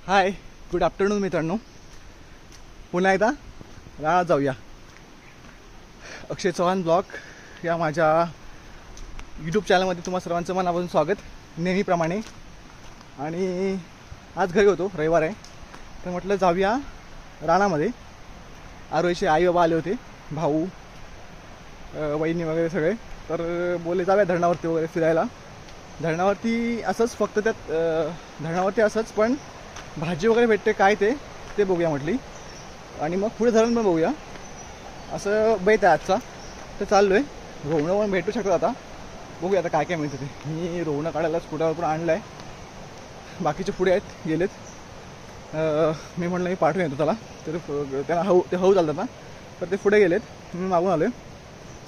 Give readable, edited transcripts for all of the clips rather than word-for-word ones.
हाय, good afternoon मित्रांनो. पुन्हा एकदा रानात जाऊया. अक्षय चव्हाण ब्लॉग या माझ्या यूट्यूब चॅनलमध्ये तुम्हा सर्वांचं मनापासून स्वागत नेहमीप्रमाणे. आणि आज घरी होतो, रविवार आहे, तर म्हटलं जाऊया रानामध्ये. आरोहीचे आई बाबा आले होते, भाऊ वहिनी वगैरे सगळे. तर बोलले जाऊया धरणावरती वगैरे फिरायला. धरणावरती असंच, फक्त त्यात धरणावरती असंच, पण भाजी वगैरे भेटते काय ते बघूया म्हटली. आणि मग पुढे धरण पण बघूया असं बेत आहे आजचा. तर चाललो आहे. रोवणं पण भेटू शकतात आता, बघूया आता काय काय मिळतं ते. मी रोवणं काढायला स्कूटरवर पण आणलं आहे, बाकीचे पुढे आहेत गेलेत. मी म्हटलं मी पाठवून येतो त्याला, तर त्यांना ते हऊ चालतात ना, तर ते पुढे गेलेत. मी मागून आलो आहे.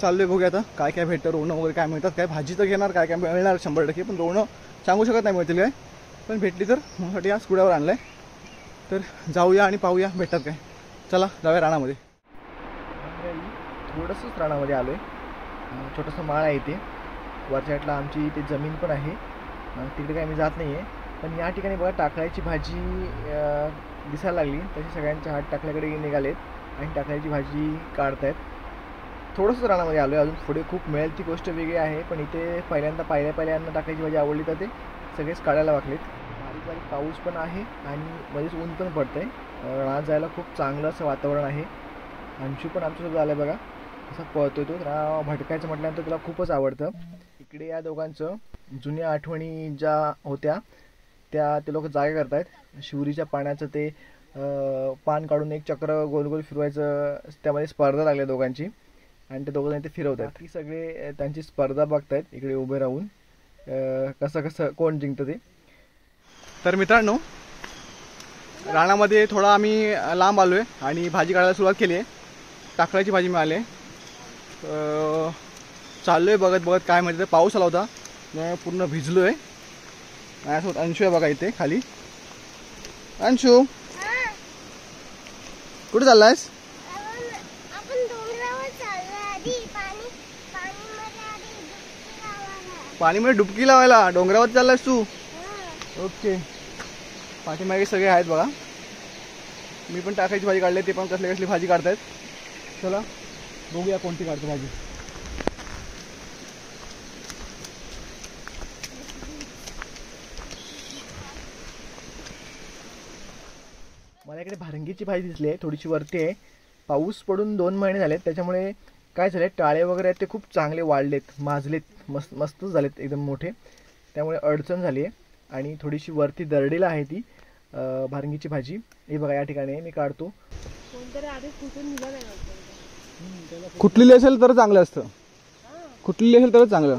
चाललो आहे, बघूया आता काय काय भेटतं. रोवणं वगैरे काय मिळतात, काय भाजी तर घेणार, काय काय मिळणार 100%, पण रोवणं सांगू शकत नाही मिळतील काय, पण भेटली तर माझ्यासाठी या स्कूटरवर आणलं आहे. तर जाऊया आणि पाहूया भेटतात काय. चला जाऊया रानामध्ये. थोडंसंच रानामध्ये आलो आहे. छोटंसं माळ आहे इथे, वरच्या साईडला आमची इथे जमीन पण आहे, तिकडे काही मी जात नाही आहे. पण या ठिकाणी बघा टाकळ्याची भाजी दिसायला लागली, तशी सगळ्यांच्या हात टाकल्याकडे निघालेत आणि टाकळ्याची भाजी काढतायत. थोडंसंच रानामध्ये आलो आहे, अजून पुढे खूप मिळेल ती गोष्ट वेगळी आहे. पण इथे पहिल्यांदा टाकळ्याची भाजी आवडली तर ते सगळेच काढायला लागलेत. बारीक बारीक पाऊस पण आहे आणि मध्येच ऊन पण पडतं आहे. रानात जायला खूप चांगलं असं वातावरण आहे. अंशू पण आमच्यासोबत आलं आहे बघा, असं पळतोय तो. रान भटकायचं म्हटल्यानंतर तुला खूपच आवडतं. इकडे या दोघांचं जुन्या आठवणी ज्या होत्या त्या ते लोक जागा करत आहेत. शिवरीच्या पाण्याचं ते पान काढून एक चक्र गोल गोल फिरवायचं, त्यामध्ये स्पर्धा लागली दोघांची आणि ते दोघं ते फिरवत आहेत. ती सगळे त्यांची स्पर्धा बघतायत इकडे उभे राहून, कसं कोण जिंकतं ते. तर मित्रांनो, रानामध्ये थोडा आम्ही लांब आलो आहे आणि भाजी काढायला सुरुवात केली आहे. टाकळ्याची भाजी मिळाली आहे. चाललो आहे बघत बघत काय म्हणजे. पाऊस आला होता, पूर्ण भिजलो आहे. माझ्यासोबत अंशू आहे बघा इथे खाली. अंशू, कुठे चाललायस? पाणीमध्ये डुबकी लावायला डोंगरावर चाललायस तू? ओके. पाठीमागे सगळे आहेत बघा. मी पण टाकायची भाजी काढली, ते पण कसली भाजी काढतायत. चला बघूया कोणती काढतो भाजी. मला इकडे भारंगीची भाजी दिसली आहे, थोडीशी वरती आहे. पाऊस पडून 2 महिने झालेत, त्याच्यामुळे काय झाले, टाळे वगैरे आहेत ते खूप चांगले वाढलेत, माजलेत, मस्त झालेत, एकदम मोठे. त्यामुळे अडचण झाली आहे. आणि थोडीशी वरती दरडीला आहे ती भारंगीची भाजी. हे बघा या ठिकाणी मी काढतो. कुठलेली असेल तर चांगलं असतं, कुठलेली असेल तर चांगलं.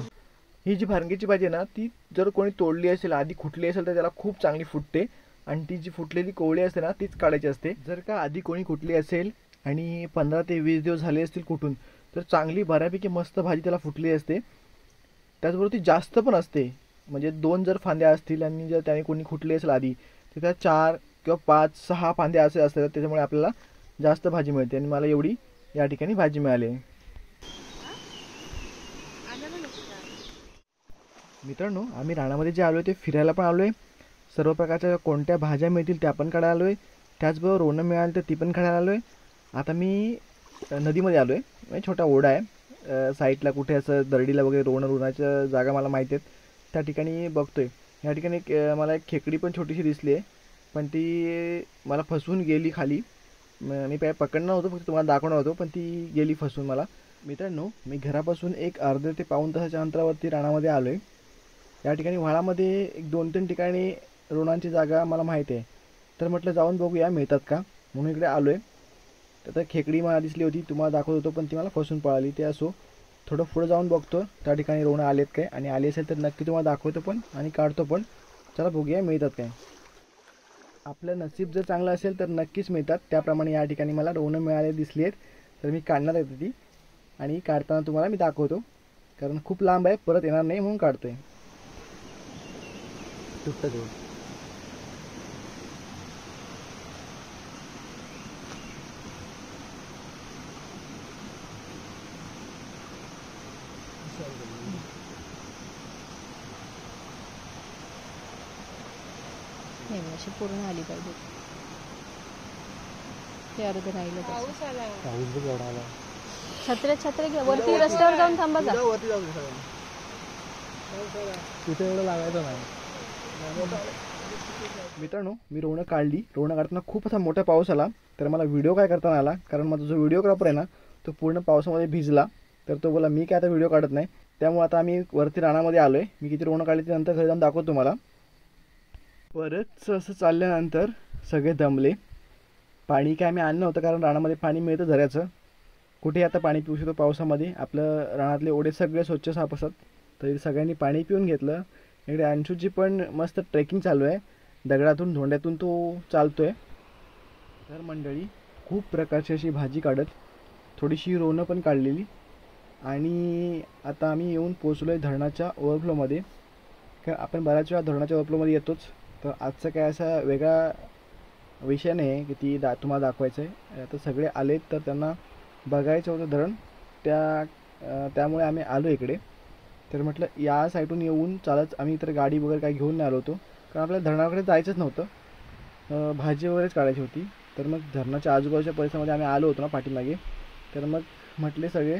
ही जी भारंगीची भाजी आहे ना, ती जर कोणी तोडली असेल, आधी खुटली असेल, तर त्याला खूप चांगली फुटते. आणि ती जी फुटलेली कोवळी असते ना, तीच काढायची असते. जर का आधी कोणी कुटली असेल आणि 15 ते 20 दिवस झाले असतील कुठून, तर चांगली बऱ्यापैकी मस्त भाजी त्याला फुटली असते. त्याचबरोबर ती जास्त पण असते. म्हणजे 2 जर फांद्या असतील आणि जर त्याने कोणी खुटली असेल आधी, तर त्या 4 किंवा 5-6 फांद्या असे असतात. त्याच्यामुळे आपल्याला जास्त भाजी मिळते. आणि मला एवढी या ठिकाणी भाजी मिळाली. मित्रांनो, आम्ही रानामध्ये जे आलो आहे ते फिरायला पण आलो आहे. सर्व प्रकारच्या कोणत्या भाज्या मिळतील त्या पण काढायला आलो आहे. त्याचबरोबर रोवणं मिळालं तर ती पण काढायला आलो आहे. आता मी नदीमध्ये आलो आहे. म्हणजे छोटा ओढा आहे साईडला, कुठे असं दरडीला वगैरे रोवण्याच्या जागा मला माहिती आहेत, त्या ठिकाणी बघतोय. या ठिकाणी मला एक खेकडी पण छोटीशी दिसली आहे, पण ती मला फसवून गेली खाली. मी काय पकडणार होतो, फक्त तुम्हाला दाखवणार होतो, पण ती गेली फसवून मला. मित्रांनो, मी घरापासून एक अर्ध्या ते पाऊण तासाच्या अंतरावरती रानामध्ये आलो आहे. या ठिकाणी व्हाळामध्ये एक 2-3 ठिकाणी रोवणांची जागा मला माहिती आहे. तर म्हटलं जाऊन बघूया मिळतात का, म्हणून इकडे आलो आहे. तर खेकडी मला दिसली होती, तुम्हाला दाखवत होतो, पण ती मला फसून पळाली. ते असो, थोडं पुढं जाऊन बघतो त्या ठिकाणी रोवणं आलेत काय, आणि आले असेल तर नक्की तुम्हाला दाखवतो पण आणि काढतो पण. चला बघूया मिळतात काय. आपलं नसीब जर चांगलं असेल तर नक्कीच मिळतात. त्याप्रमाणे या ठिकाणी मला रोवणं मिळाले दिसली आहेत, तर मी काढणार आहे ती. आणि काढताना तुम्हाला मी दाखवतो, कारण खूप लांब आहे, परत येणार नाही म्हणून काढतोय. तुटतं नाही नाही, अशी पूर्ण आली पाहिजे. ते अर्ध राहिलं तसं. पाऊस आला. पाऊस बघ एवढा आला. छत्रे घ्या, वरती रस्त्यावर जाऊन थांबा जा. वरती जाऊ दे सगळ्यांना. तिथे एवढं लागायचं नाही. मित्रांनो, मी रोवणं काढली. रोवणं काढताना खूप असा मोठा पाऊस आला, तर मला व्हिडिओ काय करता नाही आला, कारण माझा जो व्हिडिओग्राफर आहे ना तो पूर्ण पावसामध्ये भिजला. तर तो बोला मी काय आता व्हिडिओ काढत नाही. त्यामुळे आता आम्ही वरती रानामध्ये आलो आहे. मी किती रोवणं काढली ते नंतर घरी जाऊन दाखवतो तुम्हाला. परत असं चालल्यानंतर सगळे दमले. पाणी काय आम्ही आणलं नव्हतं, कारण रानामध्ये पाणी मिळतं झऱ्याचं. कुठे आता पाणी पिऊ शकतो पावसामध्ये. आपलं रानातले ओढे सगळे स्वच्छ साफ असतात. तरी सगळ्यांनी पाणी पिऊन घेतलं. इकडे अंशूची पण मस्त ट्रेकिंग चालू आहे. दगडातून धोंड्यातून तो चालतोय. तर मंडळी खूप प्रकारची अशी भाजी काढत, थोडीशी रोवणं पण काढलेली. आणि आता आम्ही येऊन पोचलो आहे धरणाच्या ओव्हरफ्लोमध्ये. कारण आपण बऱ्याच वेळा धरणाच्या ओव्हरफ्लोमध्ये येतोच. तर आजचा काय असा वेगळा विषय नाही आहे की ती तुम्हाला दाखवायचं आहे. आता सगळे आलेत तर त्यांना बघायचं होतं धरण. त्यामुळे आम्ही आलो इकडे. तर म्हटलं या साईडून येऊन चालत आम्ही तर गाडी वगैरे काही घेऊन नाही आलो होतो, कारण आपल्याला धरणाकडे जायचंच नव्हतं. भाजी वगैरेच काढायची होती. तर मग धरणाच्या आजूबाजूच्या परिसरामध्ये आम्ही आलो होतो ना पाठीमागे. तर मग म्हटले सगळे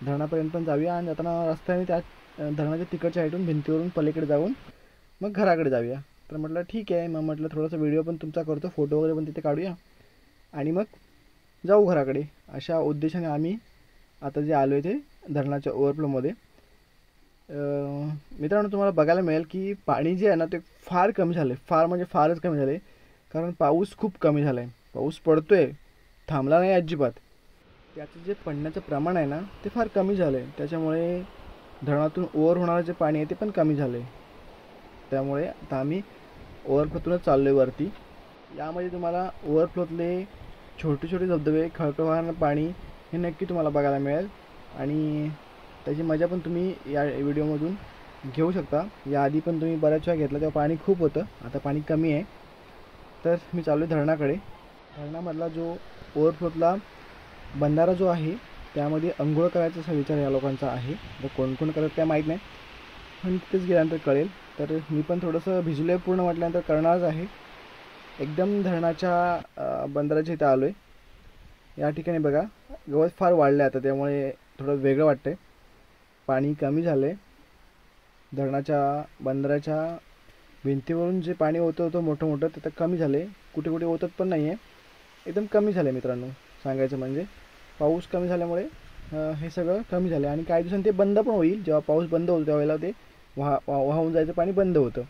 धरणापर्यंत पण जाऊया आणि जाताना रस्त्याने त्या धरणाच्या तिकडच्या साईडून भिंतीवरून पलीकडे जाऊन मग घराकडे जाऊया. तर म्हटलं ठीक आहे. मग म्हटलं थोडासा व्हिडिओ पण तुमचा करतो, फोटो वगैरे पण तिथे काढूया आणि मग जाऊ घराकडे. अशा उद्देशाने आम्ही आता जे आलो आहे ते धरणाच्या ओव्हरफ्लोमध्ये. मित्रांनो, तुम्हाला बघायला मिळेल की पाणी जे आहे ना ते फार कमी झालं आहे. फार म्हणजे फारच कमी झालं आहे, कारण पाऊस खूप कमी झाला आहे. पाऊस पडतो आहे, थांबला नाही अजिबात. त्याचं जे पडण्याचं प्रमाण आहे ना ते फार कमी झालं आहे. त्याच्यामुळे धरणातून ओव्हर होणारं जे पाणी आहे ते पण कमी झालं आहे. त्यामुळे आता आम्ही ओव्हरफ्लोतूनच चाललो आहे वरती. यामध्ये तुम्हाला ओव्हरफ्लोतले छोटे छोटे धबधबे, खळखळ वाहणारं पाणी हे नक्की तुम्हाला बघायला मिळेल. आणि त्याची मजा पण तुम्ही या व्हिडिओमधून घेऊ शकता. याआधी पण तुम्ही बऱ्याच वेळा घेतला तेव्हा पाणी खूप होतं, आता पाणी कमी आहे. तर मी चाललो आहे धरणाकडे. धरणामधला जो ओव्हरफ्लोतला बंधारा जो आहे त्यामध्ये अंघोळ करायचा असा विचार या लोकांचा आहे. तर कोण कोण करत काय माहीत नाही, पण तिथेच गेल्यानंतर कळेल. तर मी पण थोडंसं भिजलो आहे पूर्ण म्हटल्यानंतर करणारच आहे. एकदम धरणाच्या बंधाराच्या इथं आलो आहे. या ठिकाणी बघा गवत फार वाढलं आहे आता, त्यामुळे थोडं वेगळं वाटतं आहे. पाणी कमी झालं आहे. धरणाच्या बंधाराच्या भिंतीवरून जे पाणी होतं मोठं मोठं ते तर कमी झालं आहे. कुठे कुठे होतत पण नाही आहे, एकदम कमी झालं आहे. मित्रांनो, सांगायचं म्हणजे पाऊस कमी झाल्यामुळे हे सगळं कमी झालं आहे. आणि काही दिवसांनी ते बंद पण होईल. जेव्हा पाऊस बंद होतो त्यावेळेला ते वाहून जायचं पाणी बंद होतं.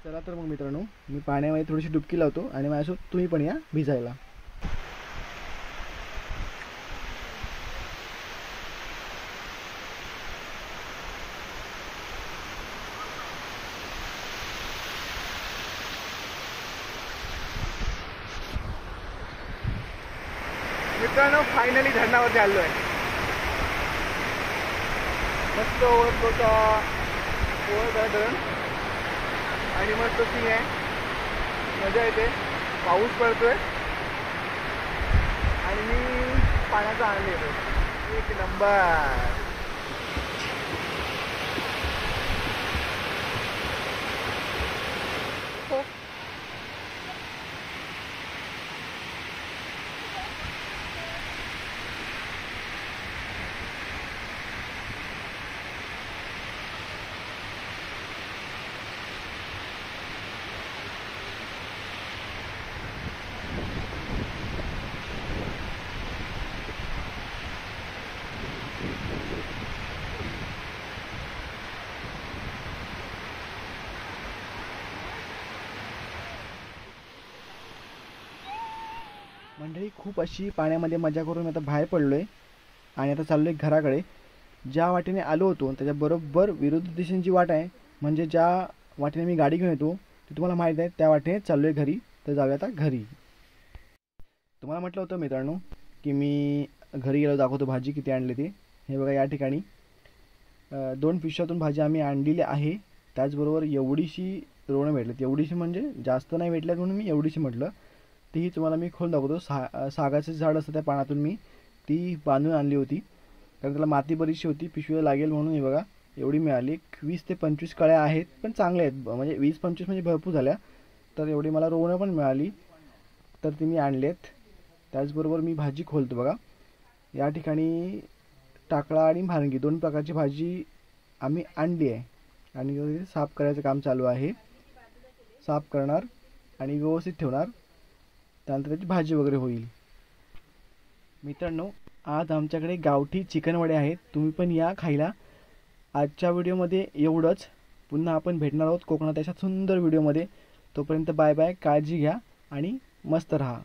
चला तर मग मित्रांनो, मी पाण्यामध्ये थोडीशी डुबकी लावतो आणि माझ्यासोबत तुम्ही पण या भिजायला. मित्रांनो, फायनली धरणावरती आलो आहे. मस्त ओव्हरफ्लोचा धरण आणि मस्त सीन आहे, मजा येते. पाऊस पडतोय आणि मी पाण्याचा आनंद घेतो. एक नंबर. मंडळी, खूप अशी पाण्यामध्ये मजा करून आता बाहेर पडलो आहे आणि आता चाललो आहे घराकडे. ज्या वाटेने आलो होतो त्याच्याबरोबर विरुद्ध दिशेची वाट आहे, म्हणजे ज्या वाटेने मी गाडी घेऊन येतो ते तुम्हाला माहीत आहे. त्या वाटेने चाललो आहे घरी. तर जाऊया आता घरी. तुम्हाला म्हटलं होतं मित्रांनो की मी घरी गेलो दाखवतो भाजी किती आणली ती. हे बघा, या ठिकाणी 2 पिशव्यातून भाजी आम्ही आणलेली आहे. त्याचबरोबर एवढीशी रोवणं भेटलेत. एवढीशी म्हणजे जास्त नाही भेटल्यात म्हणून मी एवढीशी म्हटलं. तीही तुम्हाला मी खोल दाखवतो. सागाचं झाड असतं त्या पानातून मी ती बांधून आणली होती, कारण त्याला माती बरीचशी होती, पिशवीला लागेल म्हणून. हे बघा, एवढी मिळाली. 20 ते 25 कळ्या आहेत, पण चांगल्या आहेत. म्हणजे 20-25 म्हणजे भरपूर झाल्या. तर एवढी मला रोवणं पण मिळाली, तर ती मी आणलेत. त्याचबरोबर मी भाजी खोलतो बघा. या ठिकाणी टाकळा आणि भांगी 2 प्रकारची भाजी आम्ही आणली आहे आणि साफ करायचं काम चालू आहे. साफ करणार आणि व्यवस्थित ठेवणार, त्यानंतर त्याची भाजी वगैरे होईल. मित्रांनो, आज आमच्याकडे गावठी चिकन वडे आहेत. तुम्ही पण या खायला. आजच्या व्हिडिओमध्ये एवढंच. पुन्हा आपण भेटणार आहोत कोकणात अशा सुंदर व्हिडिओमध्ये. तोपर्यंत बाय बाय. काळजी घ्या आणि मस्त राहा.